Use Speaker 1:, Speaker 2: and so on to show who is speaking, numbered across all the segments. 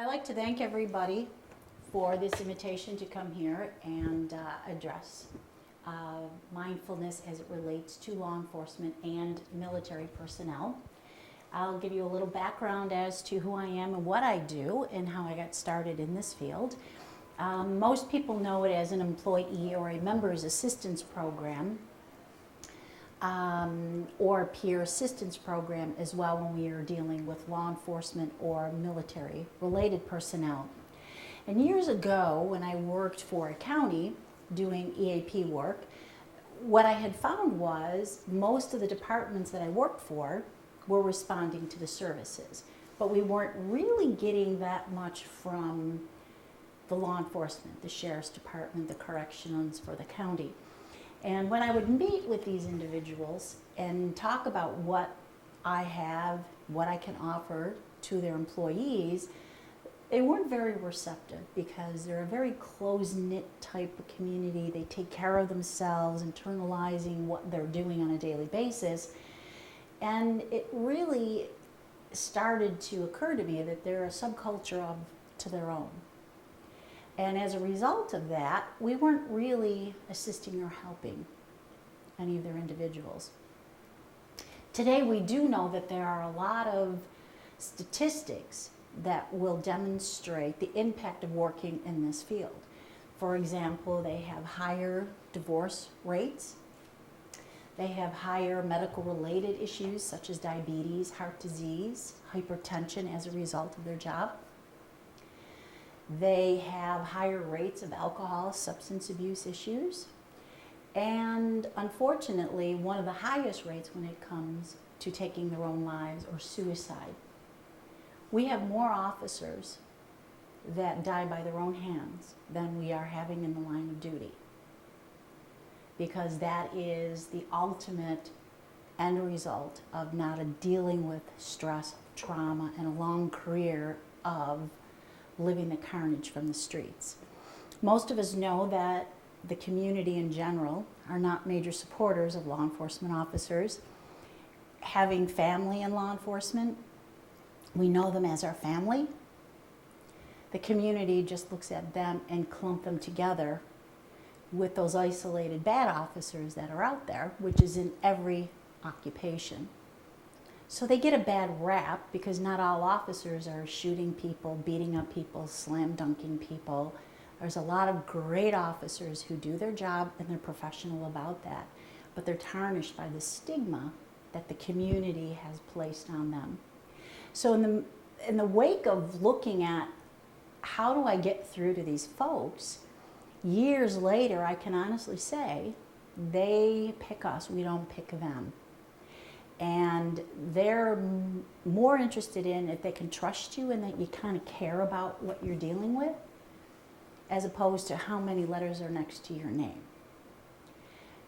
Speaker 1: I'd like to thank everybody for this invitation to come here and address mindfulness as it relates to law enforcement and military personnel. I'll give you a little background as to who I am and what I do and how I got started in this field. Most people know it as an employee or a member's assistance program or a peer assistance program as well when we are dealing with law enforcement or military related personnel. And years ago when I worked for a county doing EAP work, what I had found was most of the departments that I worked for were responding to the services, but we weren't really getting that much from the law enforcement, the sheriff's department, the corrections for the county. And when I would meet with these individuals and talk about what I have, what I can offer to their employees, they weren't very receptive because they're a very close-knit type of community. They take care of themselves, internalizing what they're doing on a daily basis. And it really started to occur to me that they're a subculture to their own. And as a result of that, we weren't really assisting or helping any of their individuals. Today, we do know that there are a lot of statistics that will demonstrate the impact of working in this field. For example, they have higher divorce rates. They have higher medical-related issues such as diabetes, heart disease, hypertension as a result of their job. They have higher rates of alcohol, substance abuse issues, and unfortunately, one of the highest rates when it comes to taking their own lives or suicide. We have more officers that die by their own hands than we are having in the line of duty, because that is the ultimate end result of not dealing with stress, trauma, and a long career of living the carnage from the streets. Most of us know that the community in general are not major supporters of law enforcement officers. Having family in law enforcement, we know them as our family. The community just looks at them and clump them together with those isolated bad officers that are out there, which is in every occupation. So they get a bad rap because not all officers are shooting people, beating up people, slam dunking people. There's a lot of great officers who do their job and they're professional about that, but they're tarnished by the stigma that the community has placed on them. So in the wake of looking at how do I get through to these folks, years later I can honestly say they pick us, we don't pick them. And they're more interested in if they can trust you and that you kind of care about what you're dealing with, as opposed to how many letters are next to your name.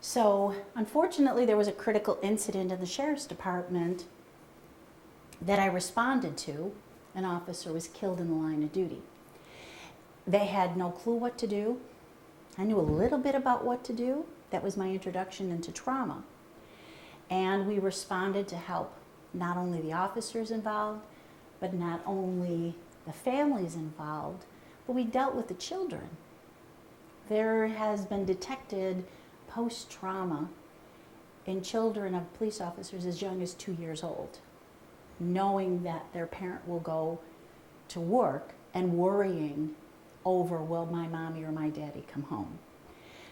Speaker 1: So unfortunately, there was a critical incident in the sheriff's department that I responded to. An officer was killed in the line of duty. They had no clue what to do. I knew a little bit about what to do. That was my introduction into trauma. And we responded to help not only the officers involved, but not only the families involved, but we dealt with the children. There has been detected post-trauma in children of police officers as young as 2 years old, knowing that their parent will go to work and worrying over, will my mommy or my daddy come home?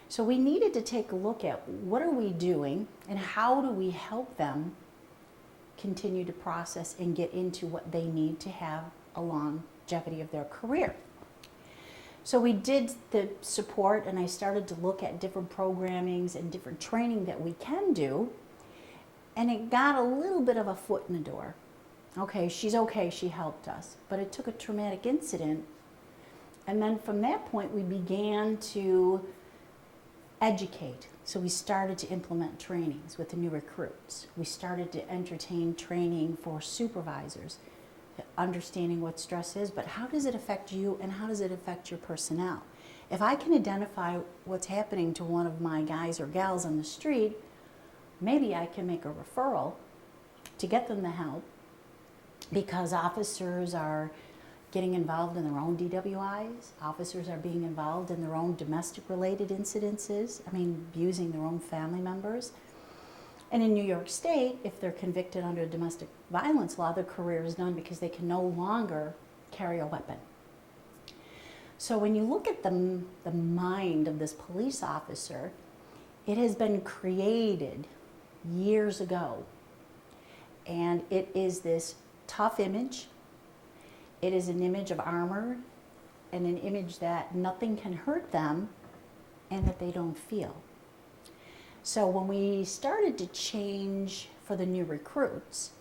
Speaker 1: So we needed to take a look at what are we doing and how do we help them continue to process and get into what they need to have a longevity of their career. So we did the support and I started to look at different programmings and different training that we can do, and it got a little bit of a foot in the door. Okay, she helped us, but it took a traumatic incident, and then from that point we began to educate. So we started to implement trainings with the new recruits. We started to entertain training for supervisors, understanding what stress is, but how does it affect you and how does it affect your personnel? If I can identify what's happening to one of my guys or gals on the street, maybe I can make a referral to get them the help, because officers are getting involved in their own DWIs. Officers are being involved in their own domestic-related incidences. Abusing their own family members. And in New York State, if they're convicted under domestic violence law, their career is done because they can no longer carry a weapon. So when you look at the mind of this police officer, it has been created years ago. And it is this tough image. It is an image of armor and an image that nothing can hurt them and that they don't feel. So when we started to change for the new recruits,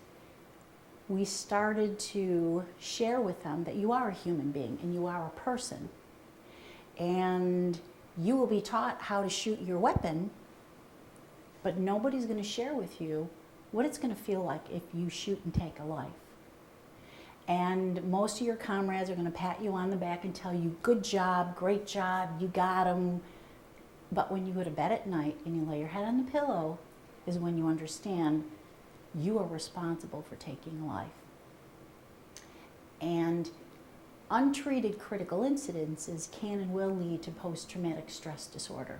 Speaker 1: we started to share with them that you are a human being and you are a person. And you will be taught how to shoot your weapon, but nobody's going to share with you what it's going to feel like if you shoot and take a life. And most of your comrades are going to pat you on the back and tell you, good job, great job, you got them. But when you go to bed at night and you lay your head on the pillow is when you understand you are responsible for taking a life. And untreated critical incidences can and will lead to post-traumatic stress disorder.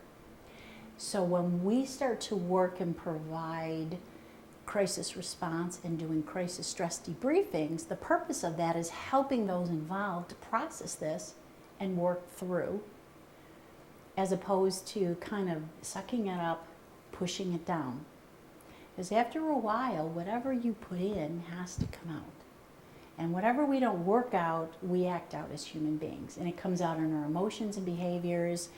Speaker 1: So when we start to work and provide crisis response and doing crisis stress debriefings, the purpose of that is helping those involved to process this and work through, as opposed to kind of sucking it up, pushing it down. Because after a while, whatever you put in has to come out. And whatever we don't work out, we act out as human beings. And it comes out in our emotions and behaviors,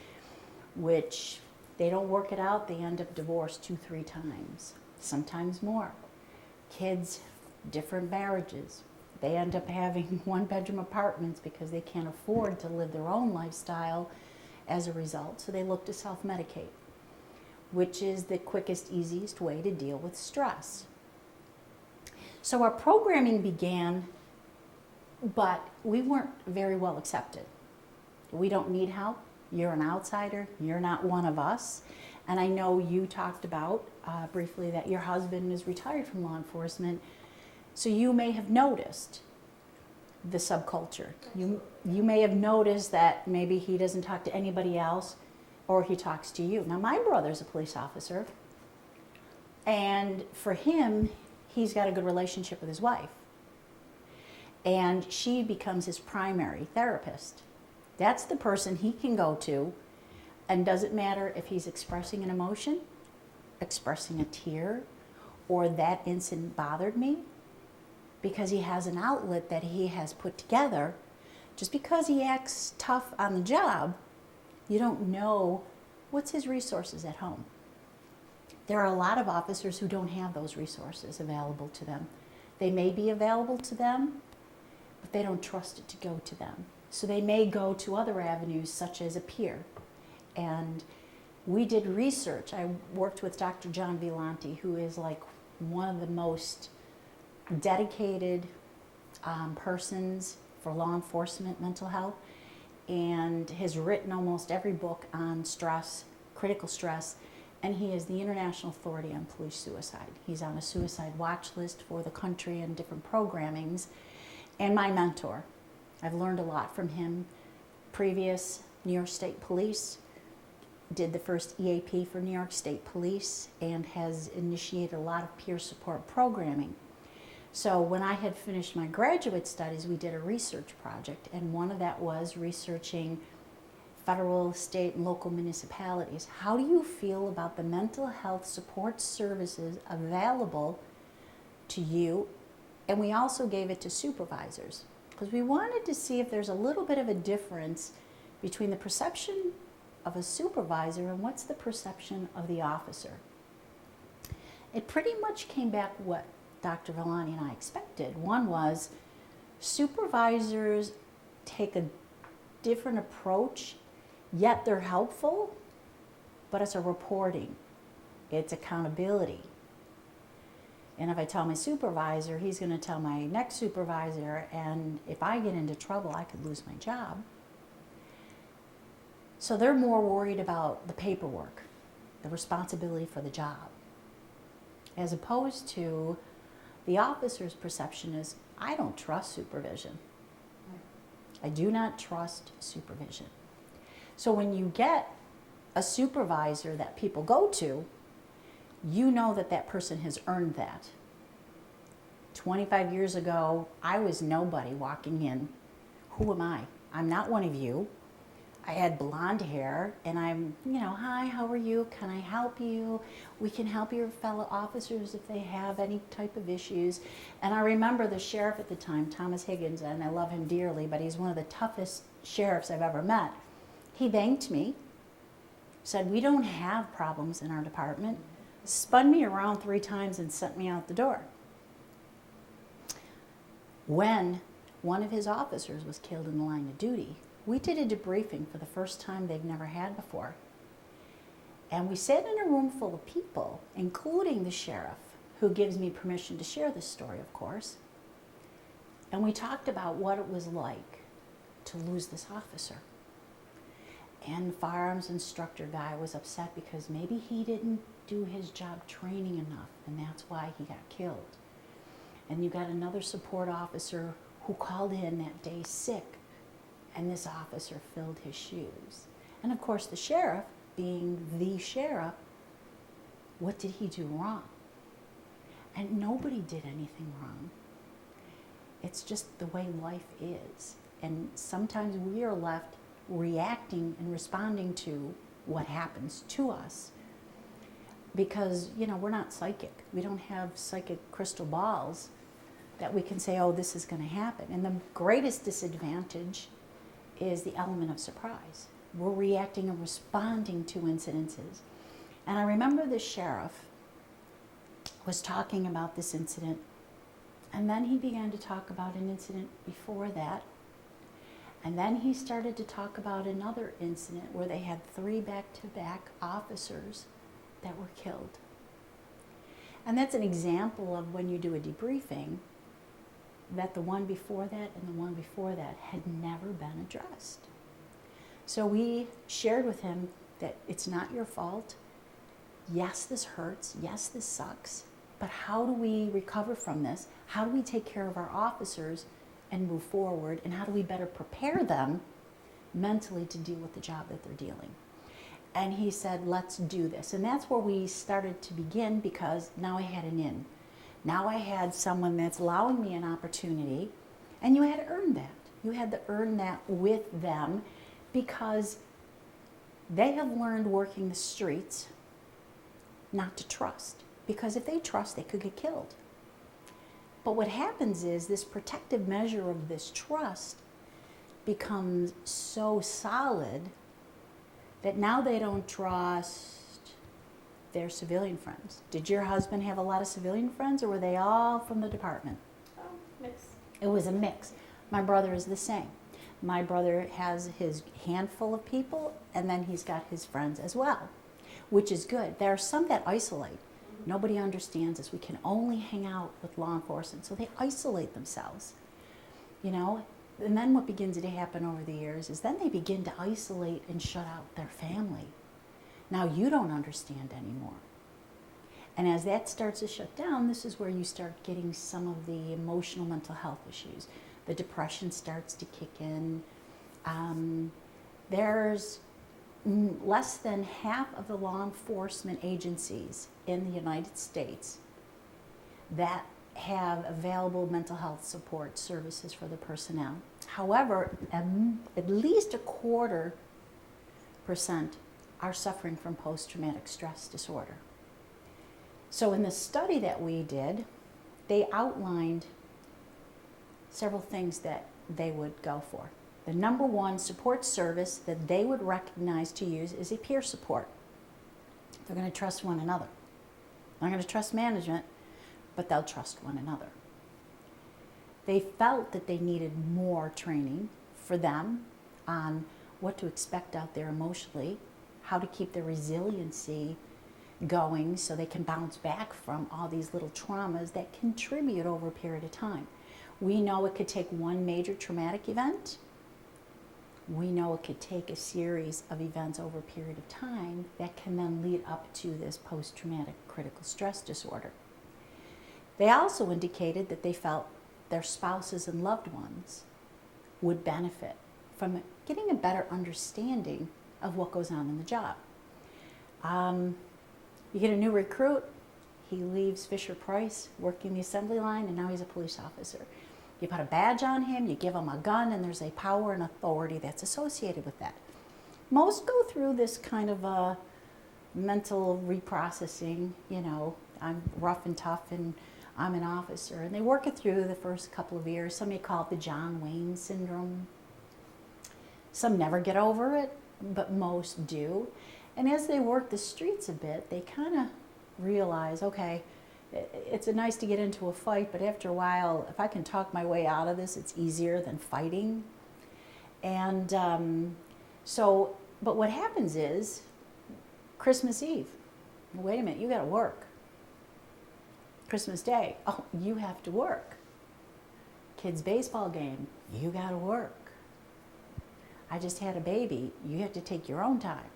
Speaker 1: which they don't work it out, they end up divorced 2-3 times, sometimes more. Kids, different marriages. They end up having one-bedroom apartments because they can't afford to live their own lifestyle as a result. So they look to self-medicate, which is the quickest, easiest way to deal with stress. So our programming began, but we weren't very well accepted. We don't need help. You're an outsider. You're not one of us. And I know you talked about briefly that your husband is retired from law enforcement, so you may have noticed the subculture. You may have noticed that maybe he doesn't talk to anybody else, or he talks to you. Now, my brother's a police officer, and for him, he's got a good relationship with his wife. And she becomes his primary therapist. That's the person he can go to, and doesn't matter if he's expressing an emotion, expressing a tear, or that incident bothered me, because he has an outlet that he has put together. Just because he acts tough on the job, you don't know what's his resources at home. There are a lot of officers who don't have those resources available to them. They may be available to them, but they don't trust it to go to them. So they may go to other avenues such as a peer. And we did research. I worked with Dr. John Vellante, who is like one of the most dedicated persons for law enforcement mental health, and has written almost every book on stress, critical stress, and he is the international authority on police suicide. He's on a suicide watch list for the country and different programmings, and my mentor. I've learned a lot from him. Previous New York State Police, did the first EAP for New York State Police, and has initiated a lot of peer support programming. So when I had finished my graduate studies, we did a research project, and one of that was researching federal, state, and local municipalities. How do you feel about the mental health support services available to you? And we also gave it to supervisors, because we wanted to see if there's a little bit of a difference between the perception of a supervisor and what's the perception of the officer. It pretty much came back what Dr. Vellante and I expected. One was supervisors take a different approach, yet they're helpful, but it's a reporting, it's accountability. And if I tell my supervisor, he's going to tell my next supervisor, and if I get into trouble, I could lose my job. So they're more worried about the paperwork, the responsibility for the job, as opposed to the officer's perception is, I don't trust supervision. I do not trust supervision. So when you get a supervisor that people go to, you know that that person has earned that. 25 years ago, I was nobody walking in. Who am I? I'm not one of you. I had blonde hair, and I'm, hi, how are you? Can I help you? We can help your fellow officers if they have any type of issues. And I remember the sheriff at the time, Thomas Higgins, and I love him dearly, but he's one of the toughest sheriffs I've ever met. He thanked me, said, we don't have problems in our department, spun me around 3 times and sent me out the door. When one of his officers was killed in the line of duty, we did a debriefing for the first time they've never had before. And we sat in a room full of people, including the sheriff, who gives me permission to share this story, of course. And we talked about what it was like to lose this officer. And the firearms instructor guy was upset because maybe he didn't do his job training enough, and that's why he got killed. And you got another support officer who called in that day sick, and this officer filled his shoes. And of course the sheriff, being the sheriff, what did he do wrong? And nobody did anything wrong. It's just the way life is. And sometimes we are left reacting and responding to what happens to us because, we're not psychic. We don't have psychic crystal balls that we can say, oh, this is going to happen. And the greatest disadvantage is the element of surprise. We're reacting and responding to incidences. And I remember the sheriff was talking about this incident, and then he began to talk about an incident before that. And then he started to talk about another incident where they had 3 back-to-back officers that were killed. And that's an example of when you do a debriefing, that the one before that and the one before that had never been addressed. So we shared with him that it's not your fault. Yes, this hurts. Yes, this sucks. But how do we recover from this? How do we take care of our officers and move forward? And how do we better prepare them mentally to deal with the job that they're dealing? And he said, let's do this. And that's where we started to begin, because now I had an in. Now I had someone that's allowing me an opportunity, and you had to earn that. You had to earn that with them, because they have learned working the streets not to trust. Because if they trust, they could get killed. But what happens is this protective measure of this trust becomes so solid that now they don't trust their civilian friends. Did your husband have a lot of civilian friends, or were they all from the department?
Speaker 2: Oh, mix.
Speaker 1: It was a mix. My brother is the same. My brother has his handful of people, and then he's got his friends as well, which is good. There are some that isolate. Nobody understands us. We can only hang out with law enforcement, so they isolate themselves, And then what begins to happen over the years is then they begin to isolate and shut out their family. Now you don't understand anymore. And as that starts to shut down, this is where you start getting some of the emotional mental health issues. The depression starts to kick in. There's less than half of the law enforcement agencies in the United States that have available mental health support services for the personnel. However, at least 0.25% are suffering from post-traumatic stress disorder. So in the study that we did, they outlined several things that they would go for. The number one support service that they would recognize to use is a peer support. They're going to trust one another. They're not going to trust management, but they'll trust one another. They felt that they needed more training for them on what to expect out there emotionally, how to keep their resiliency going so they can bounce back from all these little traumas that contribute over a period of time. We know it could take one major traumatic event. We know it could take a series of events over a period of time that can then lead up to this post-traumatic critical stress disorder. They also indicated that they felt their spouses and loved ones would benefit from getting a better understanding of what goes on in the job. You get a new recruit, he leaves Fisher-Price working the assembly line, and now he's a police officer. You put a badge on him, you give him a gun, and there's a power and authority that's associated with that. Most go through this kind of a mental reprocessing, I'm rough and tough and I'm an officer. And they work it through the first couple of years. Some may call it the John Wayne syndrome. Some never get over it, but most do. And as they work the streets a bit, they kind of realize, okay, it's nice to get into a fight, but after a while, if I can talk my way out of this, it's easier than fighting. And but what happens is, Christmas Eve, wait a minute, you gotta work. Christmas Day, oh, you have to work. Kids' baseball game, you gotta work. I just had a baby, you have to take your own time.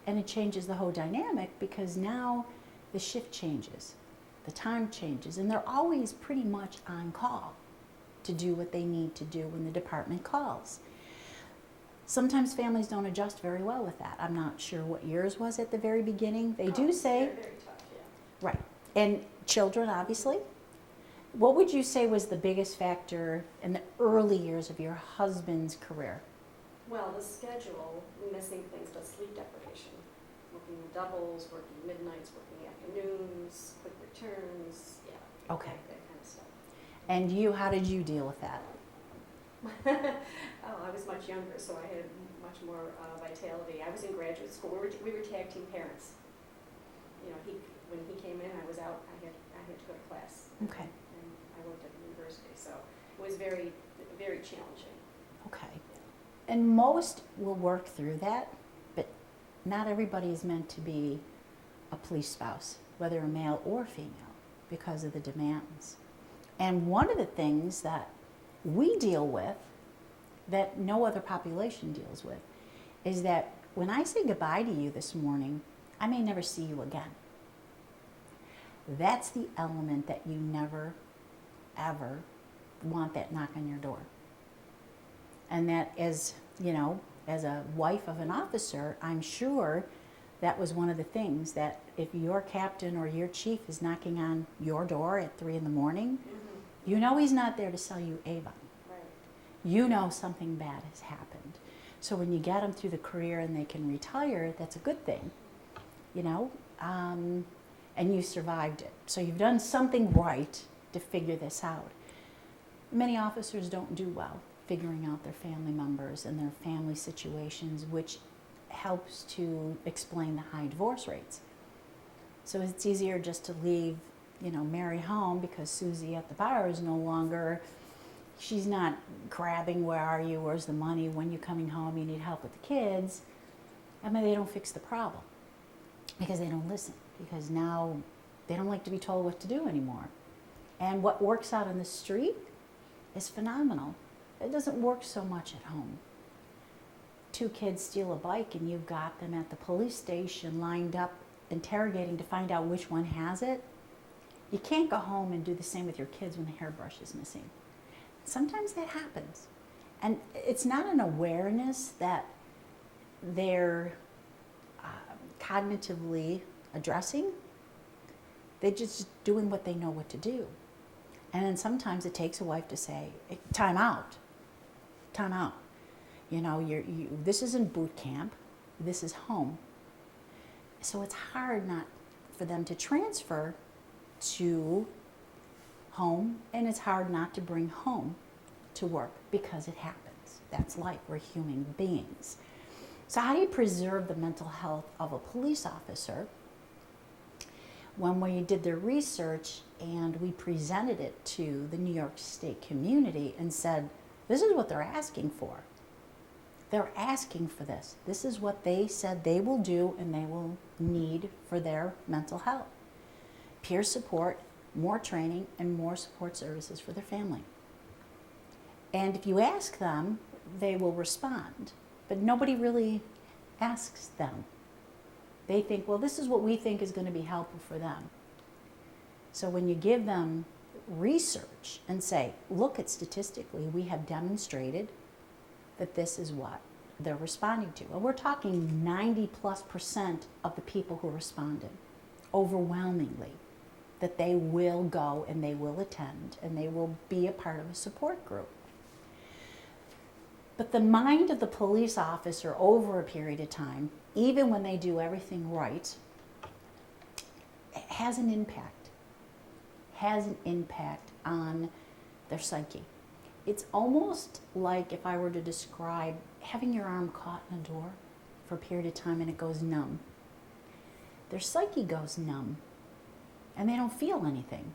Speaker 1: And it changes the whole dynamic because now the shift changes, the time changes, and they're always pretty much on call to do what they need to do when the department calls. Sometimes families don't adjust very well with that. I'm not sure what yours was at the very beginning. They do say,
Speaker 2: very tough, yeah.
Speaker 1: Right, and children, obviously. What would you say was the biggest factor in the early years of your husband's career?
Speaker 2: Well, the schedule, missing things, but sleep deprivation. Working doubles, working midnights, working afternoons, quick returns, yeah.
Speaker 1: Okay.
Speaker 2: That kind of stuff.
Speaker 1: And you, how did you deal with that?
Speaker 2: Oh, I was much younger, so I had much more vitality. I was in graduate school. We were tag team parents. When he came in, I was out. I had to go to class.
Speaker 1: Okay.
Speaker 2: And I worked at the university, so it was very, very challenging.
Speaker 1: Okay. And most will work through that, but not everybody is meant to be a police spouse, whether a male or female, because of the demands. And one of the things that we deal with that no other population deals with is that when I say goodbye to you this morning, I may never see you again. That's the element that you never, ever want that knock on your door. And that as a wife of an officer, I'm sure that was one of the things that if your captain or your chief is knocking on your door at 3 a.m, you know he's not there to sell you Avon.
Speaker 2: Right.
Speaker 1: You know something bad has happened. So when you get them through the career and they can retire, that's a good thing, and you survived it. So you've done something right to figure this out. Many officers don't do well figuring out their family members and their family situations, which helps to explain the high divorce rates. So it's easier just to leave, Mary home because Susie at the bar is no longer, she's not grabbing, where are you, where's the money, when you coming home, you need help with the kids. They don't fix the problem because they don't listen, because now they don't like to be told what to do anymore. And what works out on the street is phenomenal. It doesn't work so much at home. 2 kids steal a bike and you've got them at the police station lined up interrogating to find out which one has it. You can't go home and do the same with your kids when the hairbrush is missing. Sometimes that happens. And it's not an awareness that they're cognitively addressing. They're just doing what they know what to do. And then sometimes it takes a wife to say, hey, time out. Time out. This isn't boot camp. This is home. So it's hard not for them to transfer to home, and it's hard not to bring home to work because it happens. That's life. We're human beings. So how do you preserve the mental health of a police officer? When we did the research and we presented it to the New York State community and said, this is what they're asking for. They're asking for this. This is what they said they will do and they will need for their mental health. Peer support, more training, and more support services for their family. And if you ask them, they will respond. But nobody really asks them. They think, well, this is what we think is going to be helpful for them. So when you give them research and say, look at statistically, we have demonstrated that this is what they're responding to. And we're talking 90+% of the people who responded, overwhelmingly, that they will go and they will attend and they will be a part of a support group. But the mind of the police officer over a period of time, even when they do everything right, has an impact on their psyche. It's almost like if I were to describe having your arm caught in a door for a period of time and it goes numb. Their psyche goes numb and they don't feel anything.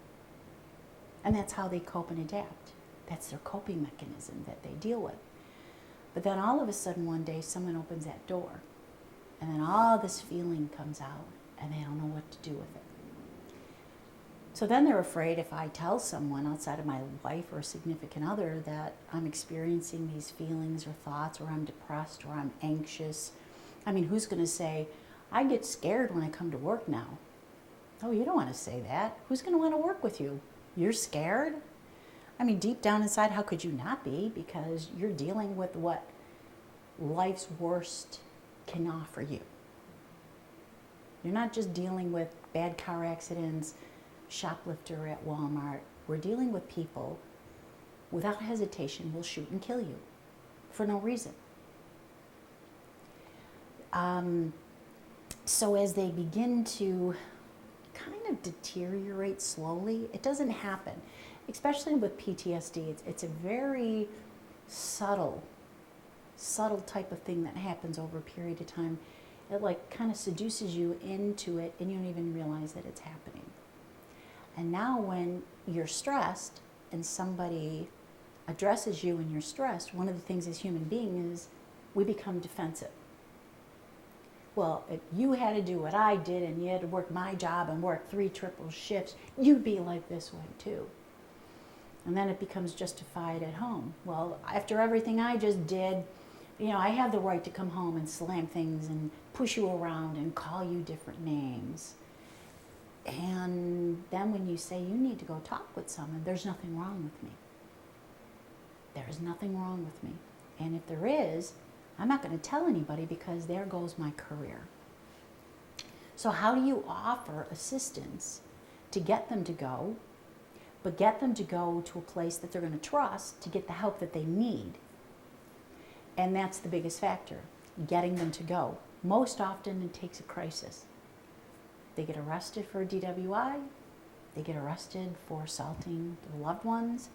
Speaker 1: And that's how they cope and adapt. That's their coping mechanism that they deal with. But then all of a sudden one day someone opens that door and then all this feeling comes out and they don't know what to do with it. So then they're afraid if I tell someone outside of my wife or a significant other that I'm experiencing these feelings or thoughts, or I'm depressed, or I'm anxious. I mean, who's going to say, I get scared when I come to work now? Oh, you don't want to say that. Who's going to want to work with you? You're scared? I mean, deep down inside, how could you not be? Because you're dealing with what life's worst can offer you. You're not just dealing with bad car accidents, shoplifter at Walmart. We're dealing with people without hesitation will shoot and kill you for no reason. So as they begin to kind of deteriorate slowly, it doesn't happen, especially with PTSD. It's a very subtle type of thing that happens over a period of time. It like kind of seduces you into it and you don't even realize that it's happening. And now when you're stressed and somebody addresses you and you're stressed, one of the things as human beings is we become defensive. Well, if you had to do what I did and you had to work my job and work 3 triple shifts, you'd be like this way too. And then it becomes justified at home. Well, after everything I just did, I have the right to come home and slam things and push you around and call you different names. And then when you say you need to go talk with someone, there's nothing wrong with me. There is nothing wrong with me. And if there is, I'm not going to tell anybody because there goes my career. So how do you offer assistance to get them to go, but get them to go to a place that they're going to trust to get the help that they need? And that's the biggest factor, getting them to go. Most often it takes a crisis. They get arrested for a DWI, they get arrested for assaulting their loved ones,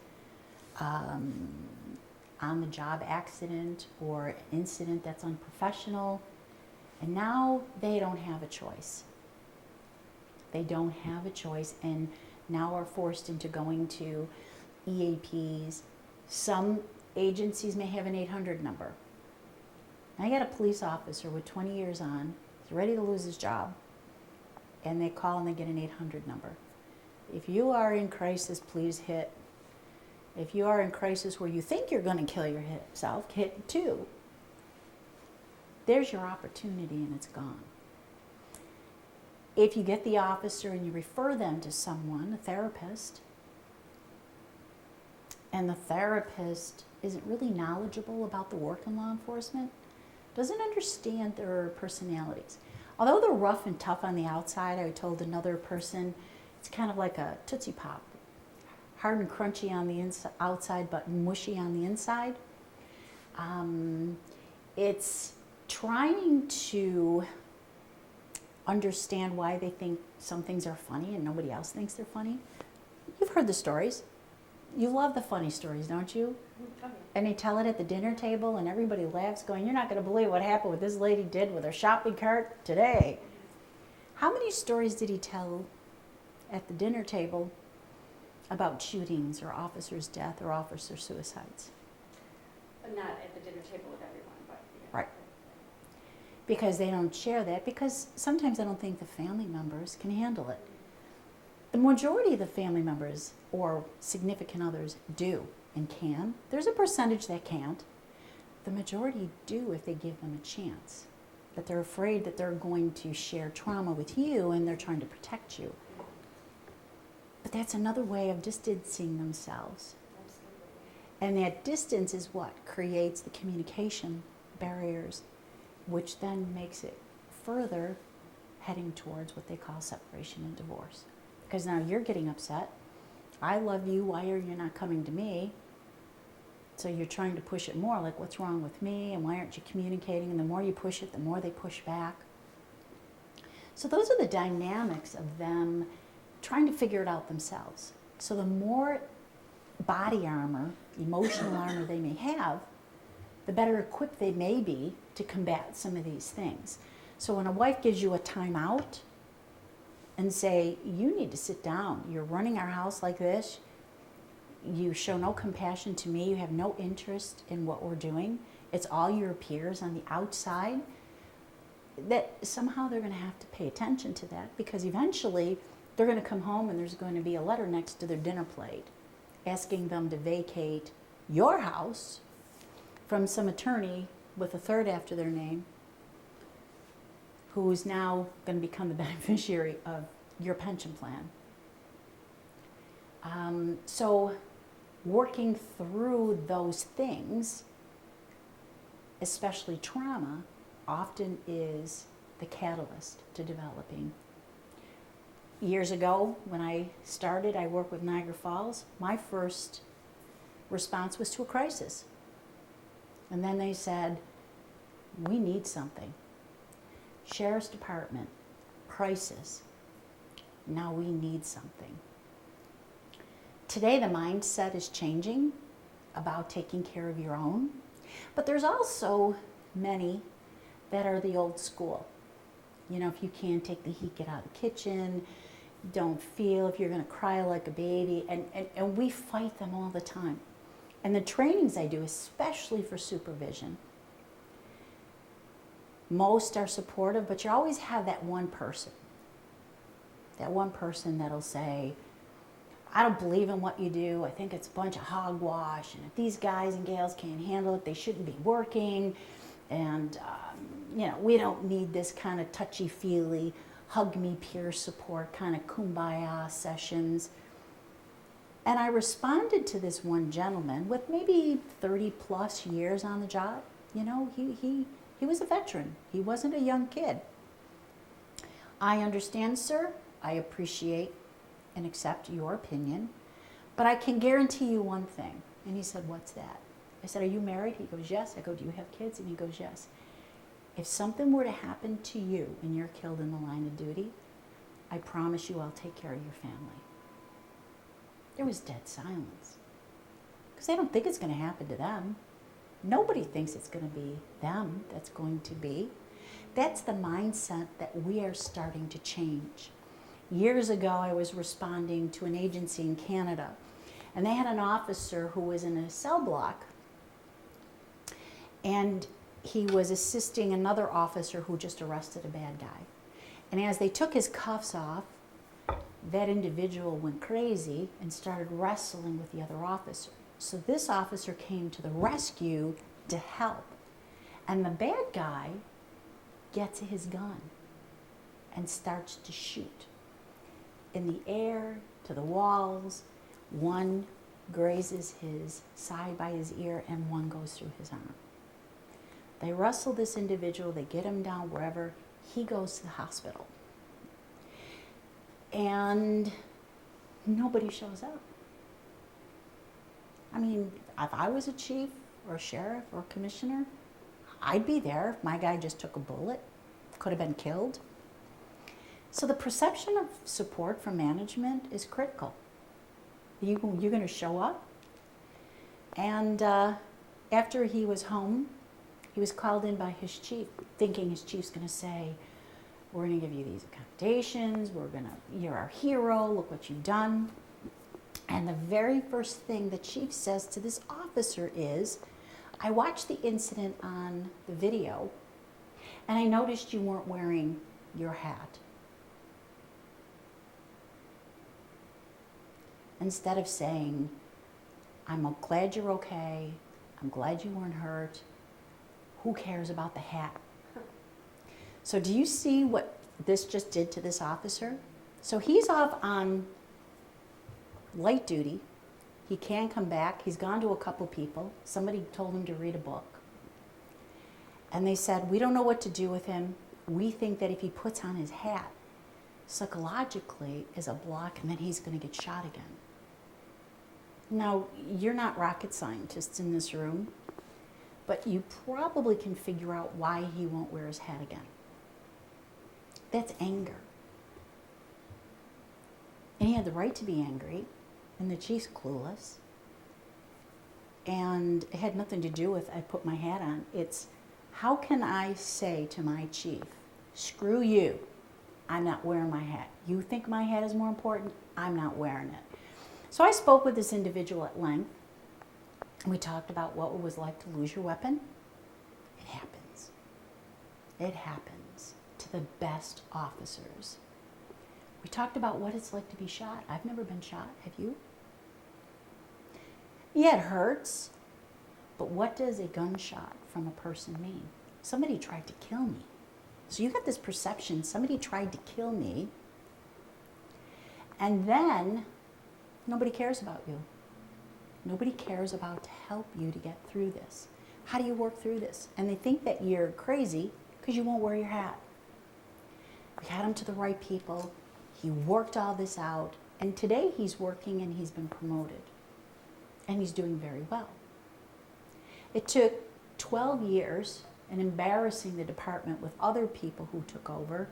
Speaker 1: on the job accident or incident that's unprofessional, and now they don't have a choice. They don't have a choice and now are forced into going to EAPs. Some agencies may have an 800 number. I got a police officer with 20 years on, he's ready to lose his job, and they call and they get an 800 number. If you are in crisis, please hit. If you are in crisis where you think you're going to kill yourself, hit 2. There's your opportunity and it's gone. If you get the officer and you refer them to someone, a therapist, and the therapist isn't really knowledgeable about the work in law enforcement, doesn't understand their personalities. Although they're rough and tough on the outside, I told another person, it's kind of like a Tootsie Pop. Hard and crunchy on the outside, but mushy on the inside. It's trying to understand why they think some things are funny and nobody else thinks they're funny. You've heard the stories. You love the funny stories, don't you?
Speaker 2: Oh, yeah.
Speaker 1: And they tell it at the dinner table and everybody laughs going, you're not going to believe what happened with this lady did with her shopping cart today. How many stories did he tell at the dinner table about shootings or officers' death or officer suicides?
Speaker 2: Not at the dinner table with everyone, but yeah.
Speaker 1: Right. Because they don't share that, because sometimes I don't think the family members can handle it. The majority of the family members or significant others do and can. There's a percentage that can't. The majority do if they give them a chance. But they're afraid that they're going to share trauma with you and they're trying to protect you. But that's another way of distancing themselves.
Speaker 2: Absolutely.
Speaker 1: And that distance is what creates the communication barriers, which then makes it further heading towards what they call separation and divorce. Because now you're getting upset. I love you, why are you not coming to me? So you're trying to push it more, like what's wrong with me and why aren't you communicating? And the more you push it, the more they push back. So those are the dynamics of them trying to figure it out themselves. So the more body armor, emotional armor they may have, the better equipped they may be to combat some of these things. So when a wife gives you a timeout and say, you need to sit down, you're running our house like this, you show no compassion to me, you have no interest in what we're doing, it's all your peers on the outside, that somehow they're going to have to pay attention to that, because eventually they're going to come home and there's going to be a letter next to their dinner plate asking them to vacate your house from some attorney with a third after their name who is now going to become the beneficiary of your pension plan. So working through those things, especially trauma, often is the catalyst to developing. Years ago, when I started, I worked with Niagara Falls. My first response was to a crisis. And then they said, we need something. Sheriff's Department, crisis. Now we need something. Today the mindset is changing about taking care of your own, but there's also many that are the old school. You know, if you can't take the heat, get out of the kitchen, don't feel, if you're gonna cry like a baby, and we fight them all the time. And the trainings I do, especially for supervision, most are supportive, but you always have that one person that'll say, I don't believe in what you do, I think it's a bunch of hogwash, and if these guys and gals can't handle it, they shouldn't be working, and you know, we don't need this kind of touchy-feely, hug-me peer support kind of kumbaya sessions. And I responded to this one gentleman with maybe 30 plus years on the job. You know, he was a veteran. He wasn't a young kid. I understand, sir. I appreciate and accept your opinion, but I can guarantee you one thing. And he said, what's that? I said, are you married? He goes, yes. I go, do you have kids? And he goes, yes. If something were to happen to you and you're killed in the line of duty, I promise you I'll take care of your family. There was dead silence, because they don't think it's going to happen to them. Nobody thinks it's going to be them that's going to be. That's the mindset that we are starting to change. Years ago, I was responding to an agency in Canada, and they had an officer who was in a cell block, and he was assisting another officer who just arrested a bad guy. And as they took his cuffs off, that individual went crazy and started wrestling with the other officer. So this officer came to the rescue to help. And the bad guy gets his gun and starts to shoot. In the air, to the walls, one grazes his side by his ear and one goes through his arm. They wrestle this individual, they get him down wherever, he goes to the hospital. And nobody shows up. I mean, if I was a chief or a sheriff or a commissioner, I'd be there if my guy just took a bullet, could have been killed. So the perception of support from management is critical. You're going to show up. And after he was home, he was called in by his chief, thinking his chief's going to say, we're going to give you these accommodations, you're our hero, look what you've done. And the very first thing the chief says to this officer is, I watched the incident on the video, and I noticed you weren't wearing your hat. Instead of saying, I'm glad you're okay, I'm glad you weren't hurt, who cares about the hat? So do you see what this just did to this officer? So he's off on light duty. He can come back. He's gone to a couple people. Somebody told him to read a book. And they said, we don't know what to do with him. We think that if he puts on his hat, psychologically is a block, and then he's going to get shot again. Now, you're not rocket scientists in this room, but you probably can figure out why he won't wear his hat again. That's anger. And he had the right to be angry, and the chief's clueless. And it had nothing to do with I put my hat on. It's, how can I say to my chief, screw you, I'm not wearing my hat. You think my hat is more important? I'm not wearing it. So I spoke with this individual at length. We talked about what it was like to lose your weapon. It happens. It happens to the best officers. We talked about what it's like to be shot. I've never been shot. Have you? Yeah, it hurts. But what does a gunshot from a person mean? Somebody tried to kill me. So you got this perception, somebody tried to kill me, and then nobody cares about you. Nobody cares about to help you to get through this. How do you work through this? And they think that you're crazy because you won't wear your hat. We had him to the right people. He worked all this out, and today he's working and he's been promoted, and he's doing very well. It took 12 years and embarrassing the department with other people who took over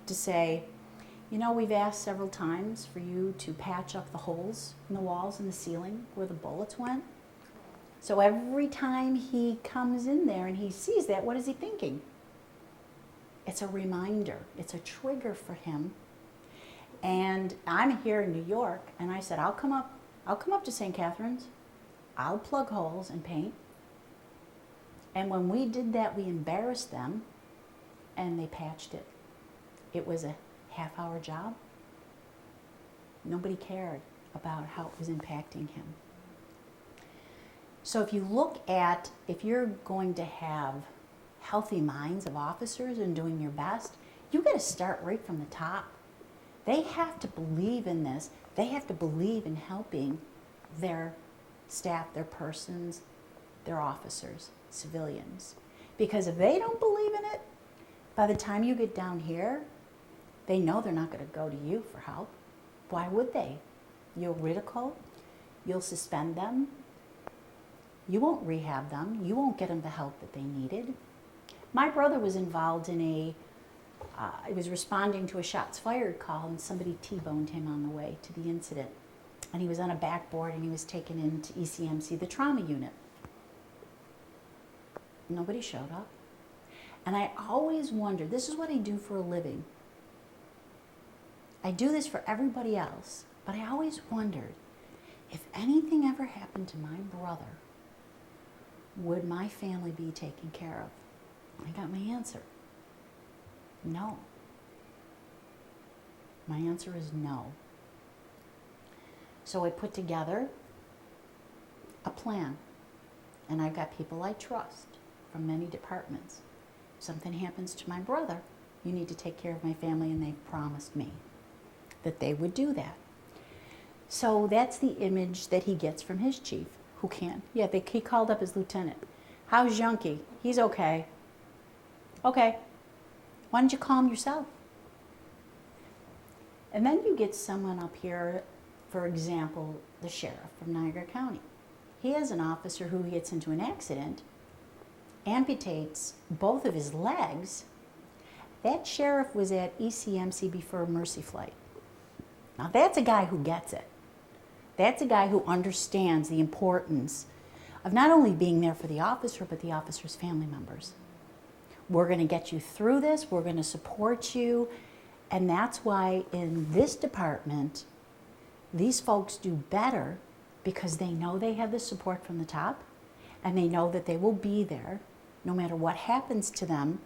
Speaker 1: to say, you know, we've asked several times for you to patch up the holes in the walls and the ceiling where the bullets went. So every time he comes in there and he sees that, what is he thinking? It's a reminder. It's a trigger for him. And I'm here in New York, and I said, I'll come up to St. Catharines. I'll plug holes and paint. And when we did that, we embarrassed them, and they patched it. It was a half-hour job. Nobody cared about how it was impacting him. So if you look at, if you're going to have healthy minds of officers and doing your best, you got to start right from the top. They have to believe in this. They have to believe in helping their staff, their persons, their officers, civilians. Because if they don't believe in it, by the time you get down here, they know they're not going to go to you for help. Why would they? You'll ridicule, you'll suspend them, you won't rehab them, you won't get them the help that they needed. My brother was involved in he was responding to a shots fired call, and somebody T-boned him on the way to the incident. And he was on a backboard, and he was taken into ECMC, the trauma unit. Nobody showed up. And I always wondered, this is what I do for a living. I do this for everybody else, but I always wondered, if anything ever happened to my brother, would my family be taken care of? I got my answer. No. My answer is no. So I put together a plan, and I've got people I trust from many departments. If something happens to my brother, you need to take care of my family, and they've promised me that they would do that. So that's the image that he gets from his chief, who can. Yeah, he called up his lieutenant. How's Junkie? He's okay. Okay. Why don't you call him yourself? And then you get someone up here, for example, the sheriff from Niagara County. He has an officer who gets into an accident, amputates both of his legs. That sheriff was at ECMC before Mercy Flight. Now that's a guy who gets it. That's a guy who understands the importance of not only being there for the officer, but the officer's family members. We're going to get you through this. We're going to support you. And that's why in this department, these folks do better because they know they have the support from the top, and they know that they will be there no matter what happens to them.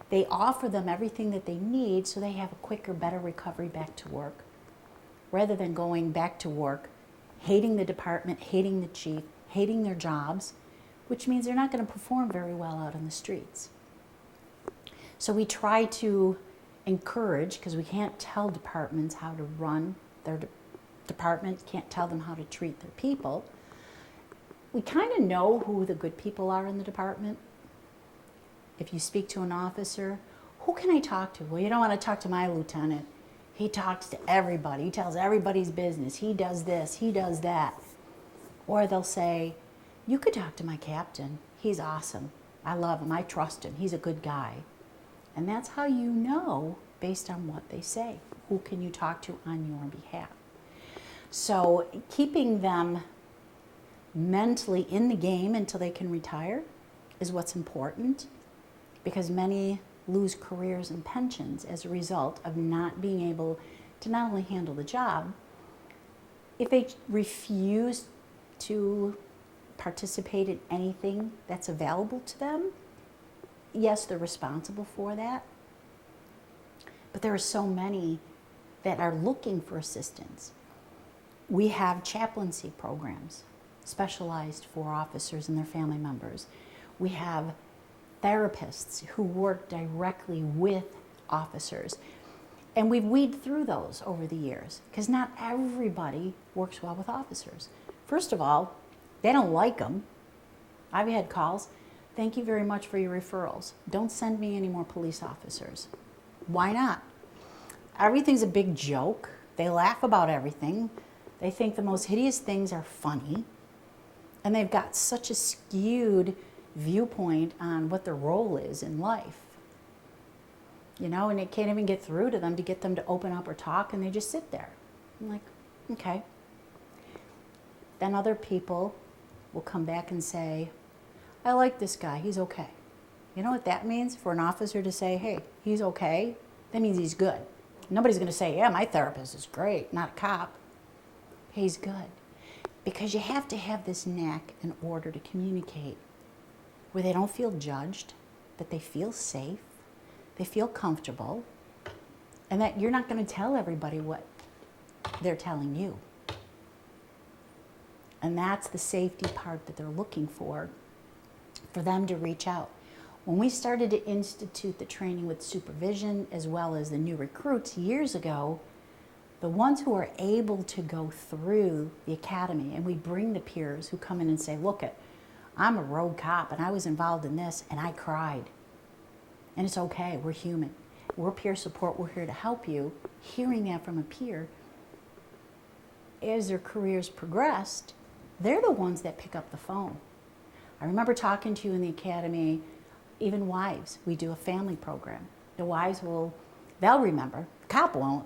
Speaker 1: They offer them everything that they need so they have a quicker, better recovery back to work, rather than going back to work, hating the department, hating the chief, hating their jobs, which means they're not going to perform very well out on the streets. So we try to encourage, because we can't tell departments how to run department can't tell them how to treat their people. We kind of know who the good people are in the department. If you speak to an officer, who can I talk to? Well, you don't want to talk to my lieutenant. He talks to everybody. He tells everybody's business. He does this. He does that. Or they'll say, you could talk to my captain. He's awesome. I love him. I trust him. He's a good guy. And that's how you know, based on what they say, who can you talk to on your behalf. So keeping them mentally in the game until they can retire is what's important, because many lose careers and pensions as a result of not being able to not only handle the job, if they refuse to participate in anything that's available to them, yes, they're responsible for that, but there are so many that are looking for assistance. We have chaplaincy programs specialized for officers and their family members. We have therapists who work directly with officers. And we've weeded through those over the years, because not everybody works well with officers. First of all, they don't like them. I've had calls, thank you very much for your referrals. Don't send me any more police officers. Why not? Everything's a big joke. They laugh about everything. They think the most hideous things are funny. And they've got such a skewed viewpoint on what their role is in life. You know, and it can't even get through to them to get them to open up or talk, and they just sit there. I'm like, okay. Then other people will come back and say, I like this guy, he's okay. You know what that means for an officer to say, hey, he's okay? That means he's good. Nobody's going to say, yeah, my therapist is great, not a cop. He's good. Because you have to have this knack in order to communicate where they don't feel judged, that they feel safe, they feel comfortable, and that you're not going to tell everybody what they're telling you. And that's the safety part that they're looking for them to reach out. When we started to institute the training with supervision as well as the new recruits years ago, the ones who are able to go through the academy, and we bring the peers who come in and say, look, I'm a rogue cop and I was involved in this and I cried. And it's okay, we're human. We're peer support, we're here to help you. Hearing that from a peer, as their careers progressed, they're the ones that pick up the phone. I remember talking to you in the academy, even wives, we do a family program. The wives they'll remember, the cop won't.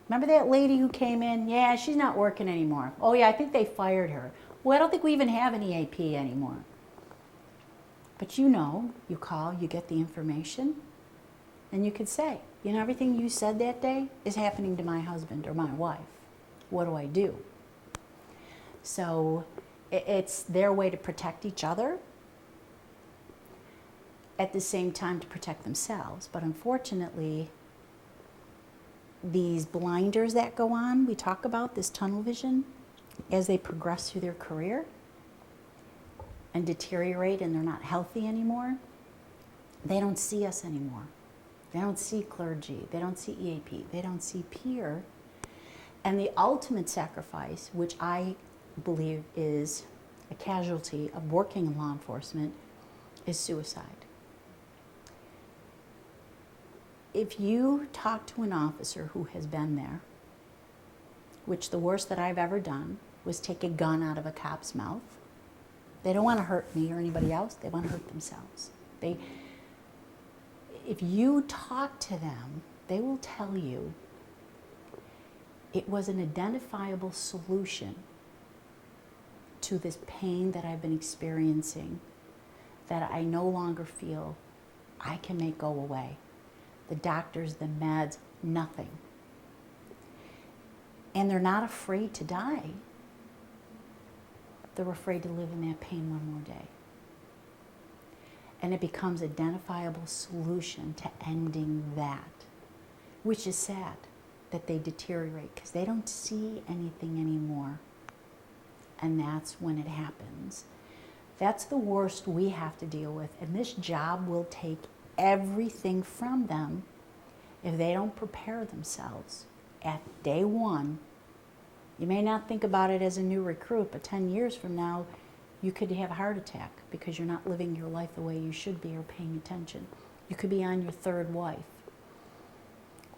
Speaker 1: Remember that lady who came in? Yeah, she's not working anymore. Oh yeah, I think they fired her. Well, I don't think we even have an EAP anymore. But you know, you call, you get the information, and you could say, you know, everything you said that day is happening to my husband or my wife. What do I do? So it's their way to protect each other, at the same time to protect themselves. But unfortunately, these blinders that go on, we talk about this tunnel vision, as they progress through their career and deteriorate and they're not healthy anymore, they don't see us anymore. They don't see clergy, they don't see EAP, they don't see peer. And the ultimate sacrifice, which I believe is a casualty of working in law enforcement, is suicide. If you talk to an officer who has been there, which the worst that I've ever done was take a gun out of a cop's mouth. They don't want to hurt me or anybody else, they want to hurt themselves. If you talk to them, they will tell you it was an identifiable solution to this pain that I've been experiencing that I no longer feel I can make go away. The doctors, the meds, nothing. And they're not afraid to die. They're afraid to live in that pain one more day. And it becomes an identifiable solution to ending that, which is sad that they deteriorate because they don't see anything anymore. And that's when it happens. That's the worst we have to deal with. And this job will take everything from them if they don't prepare themselves at day one You may not think about it as a new recruit, but 10 years from now, you could have a heart attack because you're not living your life the way you should be or paying attention. You could be on your third wife.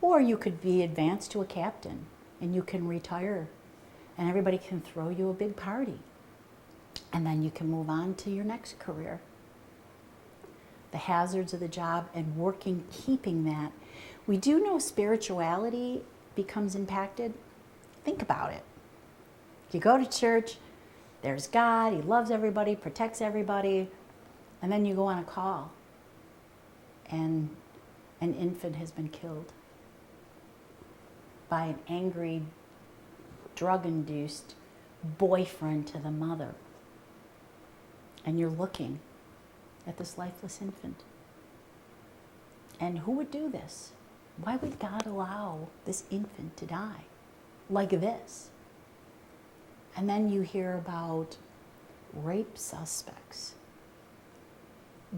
Speaker 1: Or you could be advanced to a captain and you can retire and everybody can throw you a big party. And then you can move on to your next career. The hazards of the job and working, keeping that. We do know spirituality becomes impacted. Think about it. You go to church, there's God, He loves everybody, protects everybody, and then you go on a call and an infant has been killed by an angry, drug-induced boyfriend to the mother. And you're looking at this lifeless infant. And who would do this? Why would God allow this infant to die like this? And then you hear about rape suspects,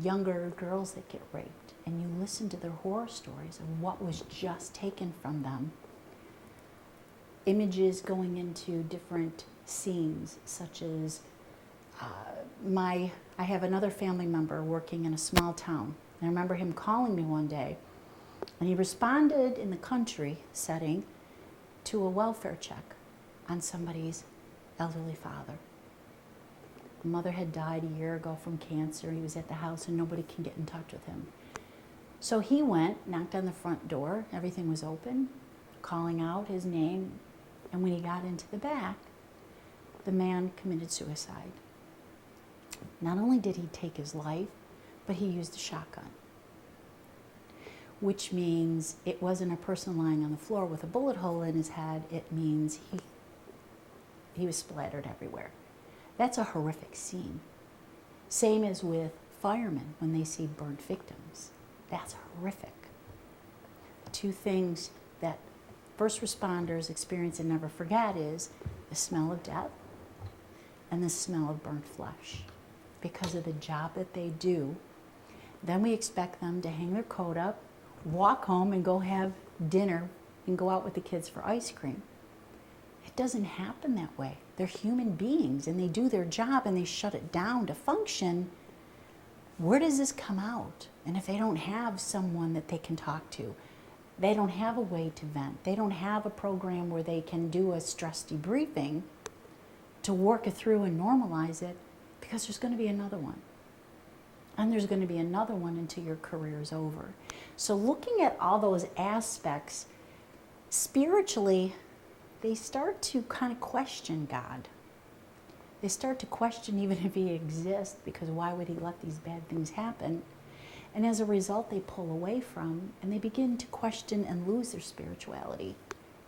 Speaker 1: younger girls that get raped, and you listen to their horror stories of what was just taken from them. Images going into different scenes, such as I have another family member working in a small town. And I remember him calling me one day, and he responded in the country setting to a welfare check on somebody's elderly father. The mother had died a year ago from cancer. He was at the house and nobody can get in touch with him. So he went, knocked on the front door, everything was open, calling out his name, and when he got into the back, the man committed suicide. Not only did he take his life, but he used a shotgun, which means it wasn't a person lying on the floor with a bullet hole in his head. It means he was splattered everywhere. That's a horrific scene. Same as with firemen when they see burnt victims. That's horrific. Two things that first responders experience and never forget is the smell of death and the smell of burnt flesh. Because of the job that they do, then we expect them to hang their coat up, walk home and go have dinner and go out with the kids for ice cream. It doesn't happen that way. They're human beings and they do their job and they shut it down to function. Where does this come out? And if they don't have someone that they can talk to, they don't have a way to vent, they don't have a program where they can do a stress debriefing to work it through and normalize it, because there's going to be another one. And there's going to be another one until your career is over. So looking at all those aspects, spiritually, they start to kind of question God. They start to question even if He exists, because why would He let these bad things happen? And as a result, they pull away from, and they begin to question and lose their spirituality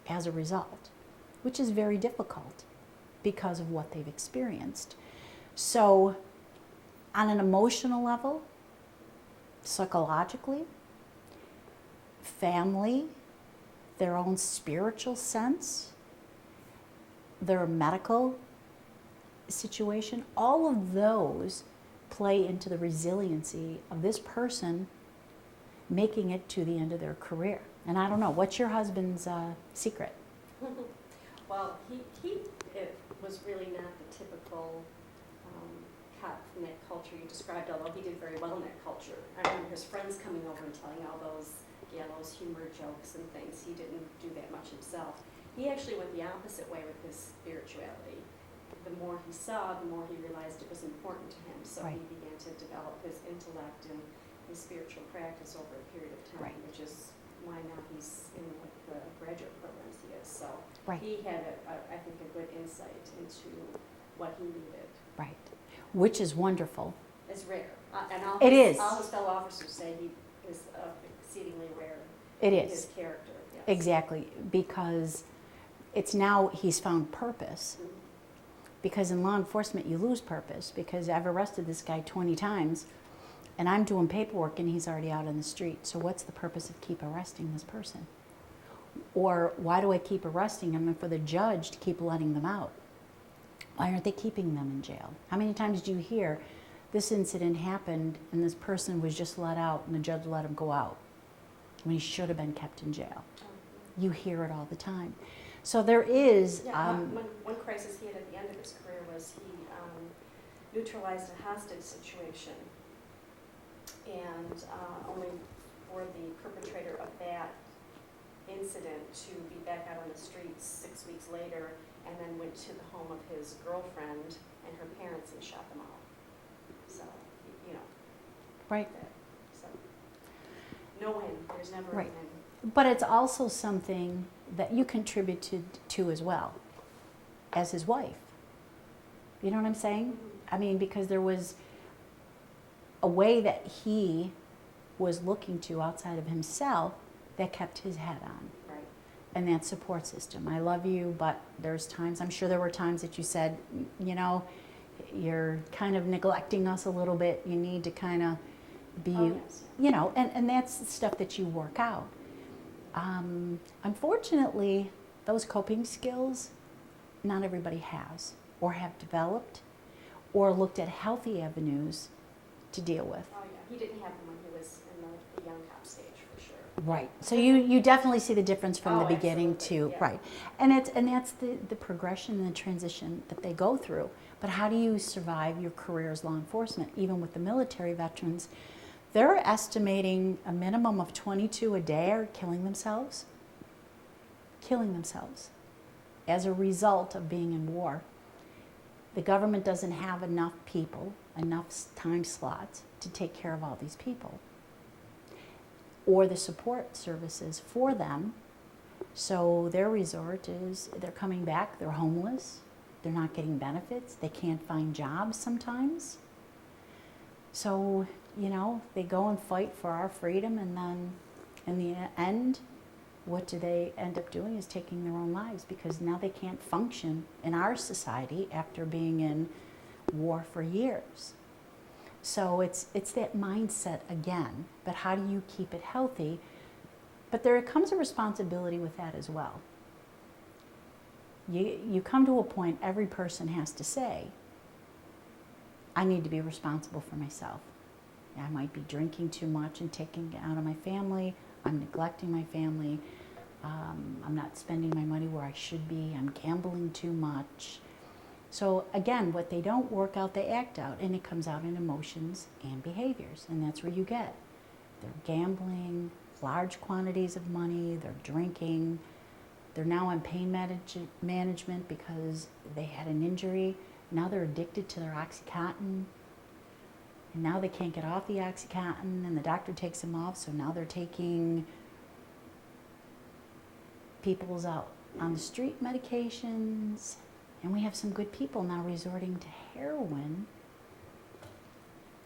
Speaker 1: as a result, which is very difficult because of what they've experienced. So on an emotional level, psychologically, family, their own spiritual sense, their medical situation, all of those play into the resiliency of this person making it to the end of their career. And I don't know, what's your husband's secret?
Speaker 2: Well, he was really not the typical cop from that culture you described, although he did very well in that culture. I remember his friends coming over and telling all those gallows humor jokes and things. He didn't do that much himself. He actually went the opposite way with his spirituality. The more he saw, the more he realized it was important to him. So
Speaker 1: Right.
Speaker 2: he began to develop his intellect and his spiritual practice over a period of time,
Speaker 1: Right.
Speaker 2: which is why now he's in the graduate programs he is. So
Speaker 1: Right.
Speaker 2: he had, I think, a good insight into what he needed.
Speaker 1: Right. Which is wonderful.
Speaker 2: It's rare. And all
Speaker 1: It
Speaker 2: his,
Speaker 1: is.
Speaker 2: all his fellow officers say he is exceedingly rare.
Speaker 1: It
Speaker 2: in
Speaker 1: is.
Speaker 2: his character. Yes.
Speaker 1: Exactly, because it's now he's found purpose.
Speaker 2: Mhm.
Speaker 1: Because in law enforcement, you lose purpose, because I've arrested this guy 20 times, and I'm doing paperwork and he's already out on the street. So what's the purpose of keep arresting this person? Or why do I keep arresting them and for the judge to keep letting them out? Why aren't they keeping them in jail? How many times do you hear this incident happened and this person was just let out and the judge let him go out when he should have been kept in jail? You hear it all the time. So there is,
Speaker 2: Yeah, one crisis he had at the end of his career was he neutralized a hostage situation, and only for the perpetrator of that incident to be back out on the streets 6 weeks later, and then went to the home of his girlfriend and her parents and shot them all. So, you know.
Speaker 1: right.
Speaker 2: So, no win. There's never
Speaker 1: Right.
Speaker 2: a win.
Speaker 1: But it's also something that you contributed to as well, as his wife. You know what I'm saying?
Speaker 2: Mhm.
Speaker 1: I mean, because there was a way that he was looking to outside of himself that kept his head on.
Speaker 2: Right.
Speaker 1: And that support system. I love you, but there's times, I'm sure there were times that you said, you know, you're kind of neglecting us a little bit. You need to kind of be,
Speaker 2: Oh, yes.
Speaker 1: you know, and that's the stuff that you work out. Unfortunately, those coping skills, not everybody has, or have developed, or looked at healthy avenues to deal with.
Speaker 2: Oh, yeah. He didn't have them when he was in the young cop stage, for sure.
Speaker 1: Right. So you definitely see the difference from the
Speaker 2: Oh,
Speaker 1: beginning
Speaker 2: absolutely,
Speaker 1: to
Speaker 2: yeah.
Speaker 1: right, and that's the progression and the transition that they go through. But how do you survive your career as law enforcement? Even with the military veterans, they're estimating a minimum of 22 a day are killing themselves as a result of being in war. The government doesn't have enough people, enough time slots to take care of all these people, or the support services for them. So their resort is they're coming back, they're homeless, they're not getting benefits, they can't find jobs sometimes. So, you know, they go and fight for our freedom, and then in the end, what do they end up doing is taking their own lives, because now they can't function in our society after being in war for years. So it's that mindset again, but how do you keep it healthy? But there comes a responsibility with that as well. You come to a point, every person has to say, I need to be responsible for myself. I might be drinking too much and taking it out of my family. I'm neglecting my family. I'm not spending my money where I should be. I'm gambling too much. So again, what they don't work out, they act out, and it comes out in emotions and behaviors, and that's where you get. They're gambling, large quantities of money, they're drinking, they're now on pain management because they had an injury. Now they're addicted to their Oxycontin, and now they can't get off the Oxycontin, and the doctor takes them off, so now they're taking people's out on the street medications, and we have some good people now resorting to heroin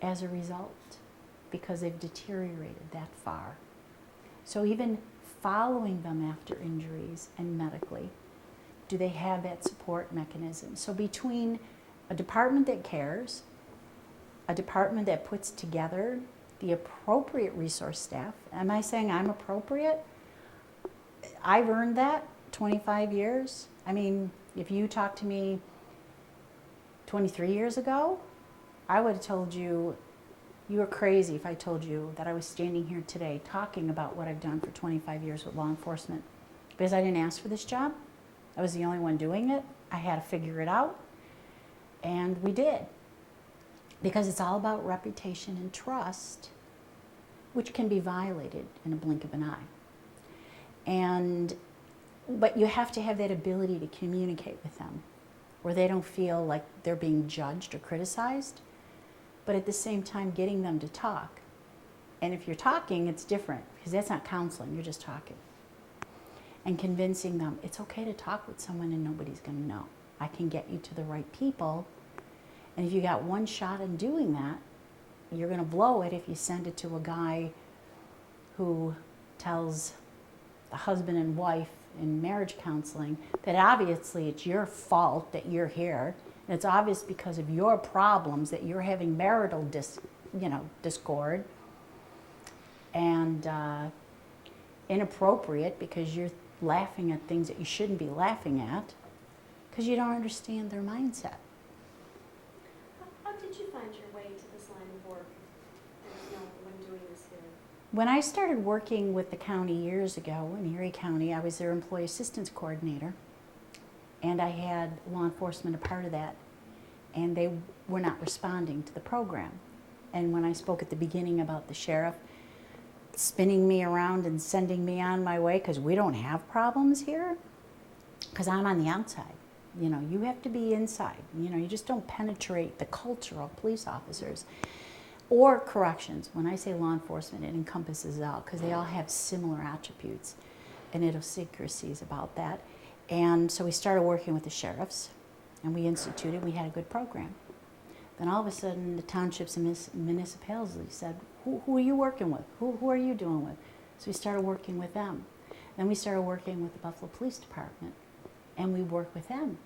Speaker 1: as a result because they've deteriorated that far. So even following them after injuries and medically, do they have that support mechanism? So between a department that cares, a department that puts together the appropriate resource staff, am I saying I'm appropriate? I've earned that 25 years. I mean, if you talked to me 23 years ago, I would have told you you were crazy if I told you that I was standing here today talking about what I've done for 25 years with law enforcement. Because I didn't ask for this job. I was the only one doing it. I had to figure it out. And we did. Because it's all about reputation and trust, which can be violated in a blink of an eye. But you have to have that ability to communicate with them where they don't feel like they're being judged or criticized, but at the same time getting them to talk. And if you're talking, it's different because that's not counseling, you're just talking. And convincing them it's okay to talk with someone and nobody's going to know. I can get you to the right people. And if you got one shot in doing that, you're going to blow it if you send it to a guy who tells the husband and wife in marriage counseling that obviously it's your fault that you're here, and it's obvious because of your problems that you're having marital discord, and inappropriate because you're laughing at things that you shouldn't be laughing at because you don't understand their mindset.
Speaker 2: How did you find your way to this line of work? When doing this here?
Speaker 1: When I started working with the county years ago in Erie County, I was their employee assistance coordinator. and I had law enforcement a part of that, and they were not responding to the program. And when I spoke at the beginning about the sheriff spinning me around and sending me on my way because we don't have problems here, because I'm on the outside. You know, you have to be inside. You know, you just don't penetrate the culture of police officers or corrections. When I say law enforcement, it encompasses it all because they all have similar attributes and idiosyncrasies about that. And so we started working with the sheriffs, and we had a good program. Then all of a sudden, the townships and municipalities said, who are you working with? Who are you doing with? So we started working with them. Then we started working with the Buffalo Police Department, and we worked with them.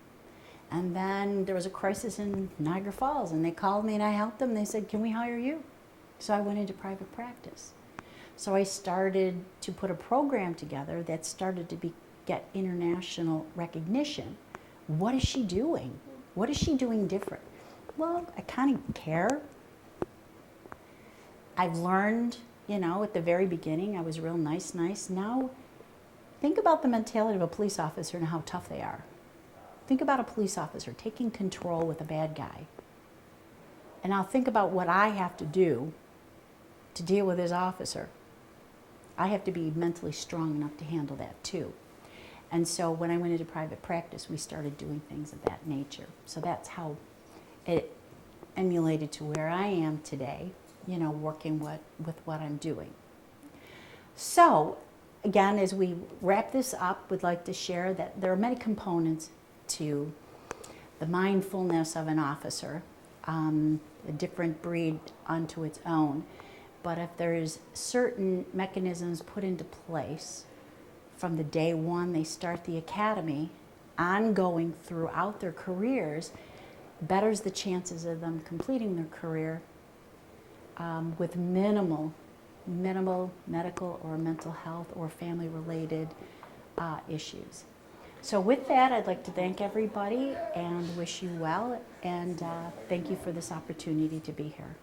Speaker 1: And then there was a crisis in Niagara Falls, and they called me and I helped them. They said, can we hire you? So I went into private practice. So I started to put a program together that started to get international recognition. What is she doing? What is she doing different? Well, I kind of care. I've learned, you know, at the very beginning, I was real nice. Now, think about the mentality of a police officer and how tough they are. Think about a police officer taking control with a bad guy. And now think about what I have to do to deal with his officer. I have to be mentally strong enough to handle that too. And so when I went into private practice, we started doing things of that nature. So that's how it emulated to where I am today, you know, working with what I'm doing. So again, as we wrap this up, we'd like to share that there are many components to the mindfulness of an officer, a different breed unto its own. But if there's certain mechanisms put into place from the day one they start the academy, ongoing throughout their careers, betters the chances of them completing their career with minimal medical or mental health or family-related issues. So with that, I'd like to thank everybody and wish you well, and thank you for this opportunity to be here.